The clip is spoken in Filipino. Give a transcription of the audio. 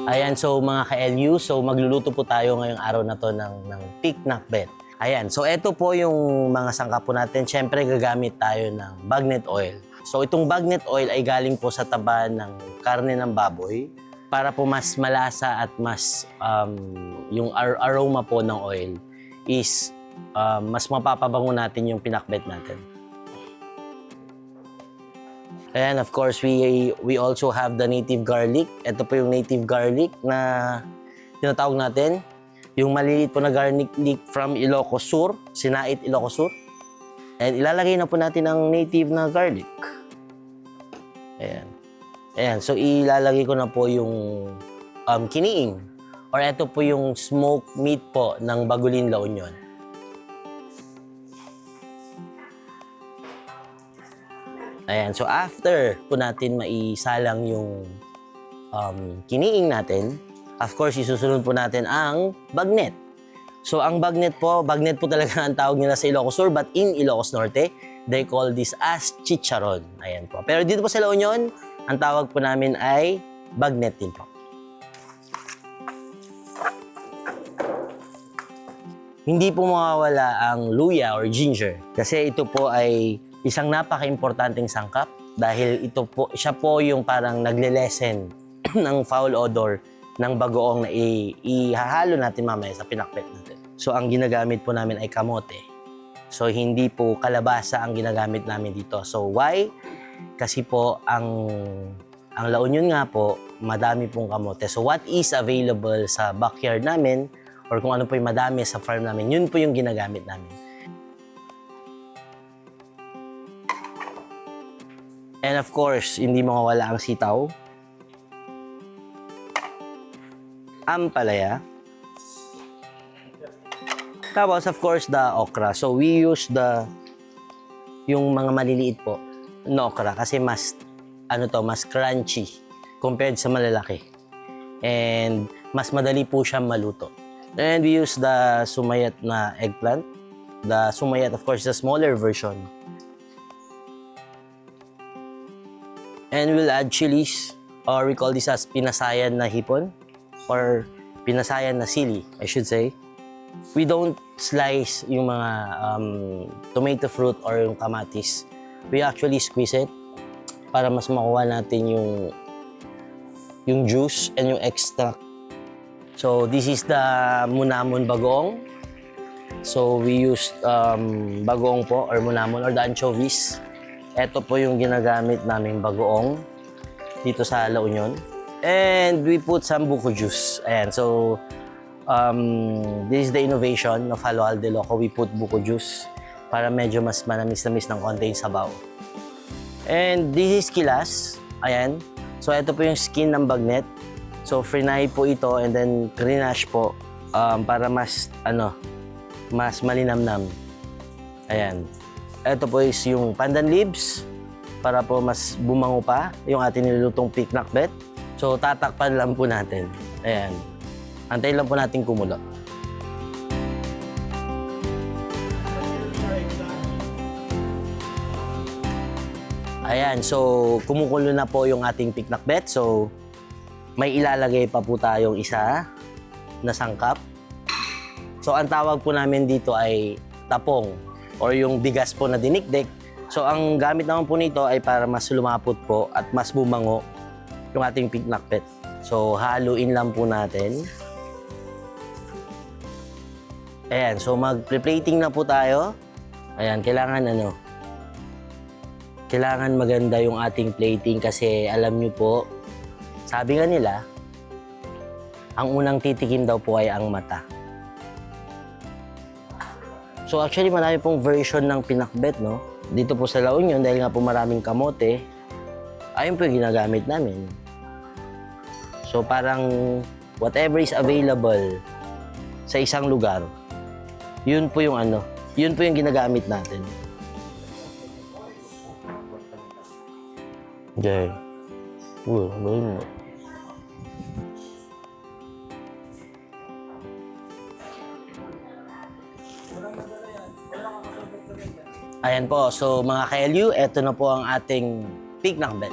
Ayan, so mga ka-LU, so magluluto po tayo ngayong araw na to ng piknakbet. Ayan, so ito po yung mga sangkap po natin. Siyempre, gagamit tayo ng bagnet oil. So itong bagnet oil ay galing po sa taba ng karne ng baboy para po mas malasa at mas yung aroma po ng oil is mas mapapabango natin yung pinakbet natin. And of course, we also have the native garlic. Ito po yung native garlic na tinatawag natin. Yung maliliit po na garlic from Ilocos Sur, Sinait, Ilocos Sur. And ilalagay na po natin ang native na garlic. Ayan. Ayan, so ilalagay ko na po yung kiniing. Or ito po yung smoked meat po ng Bagulin, La Union. Ayan, so after po natin maisalang yung kiniing natin, of course, isusunod po natin ang bagnet. So ang bagnet po talaga ang tawag nila sa Ilocos Sur, but in Ilocos Norte, they call this as chicharon. Ayan po. Pero dito po sa La Union, ang tawag po namin ay bagnet din po. Hindi po mawawala ang luya or ginger kasi ito po ay isang napaka-importanting sangkap dahil ito po, siya po yung parang nagle-lessen ng foul odor ng bagoong na ihahalo natin mamaya sa pinakbet natin. So ang ginagamit po namin ay kamote. So hindi po kalabasa ang ginagamit namin dito. So why? Kasi po ang La Union nga po, madami pong kamote. So what is available sa backyard namin or kung ano po yung madami sa farm namin, yun po yung ginagamit namin. And of course, hindi mawawala ang sitaw, ampalaya, tapos of course the okra. So we use yung mga maliliit po na okra kasi mas mas crunchy compared sa malalaki. And mas madali po siyang maluto. And we use the sumayat na eggplant. The sumayat, of course, the smaller version. And we'll add chilies, or we call this as pinasayan na hipon, or pinasayan na sili, I should say. We don't slice yung mga tomato fruit or yung kamatis. We actually squeeze it para mas makuha natin yung juice and yung extract. So this is the munamon bagoong. So we used bagoong po or munamon or the anchovies. Ito po yung ginagamit naming bagoong dito sa La Union. And we put some buko juice. Ayan, so this is the innovation of Halo Al de Loco. We put buko juice para medyo mas manamis-namis ng konti yung sabaw. And this is kilas. Ayan. So ito po yung skin ng bagnet. So frinay po ito and then grenache po para mas mas malinamnam. Ayan. Ito po is yung pandan leaves para po mas bumango pa yung ating nilulutong piknakbet. So tatakpan lang po natin. Ayan. Antayin lang po natin kumulo. Ayan, so kumukulo na po yung ating piknakbet. So may ilalagay pa po tayong isa na sangkap. So ang tawag po namin dito ay tapong or yung bigas po na dinikdik. So ang gamit naman po nito ay para mas lumapot po at mas bumango yung ating piknakbet. So haluin lang po natin. Ayan, so mag-plating na po tayo. Ayan, kailangan maganda yung ating plating kasi alam nyo po, sabi nga nila, ang unang titikim daw po ay ang mata. So actually marami pong version ng pinakbet, no? Dito po sa La Union, dahil nga po maraming kamote, ayun po yung ginagamit namin. So parang whatever is available sa isang lugar, yun po yung yun po yung ginagamit natin. Okay. Galing mo. Ayan po, so mga ka-LU, eto na po ang ating piknakbet.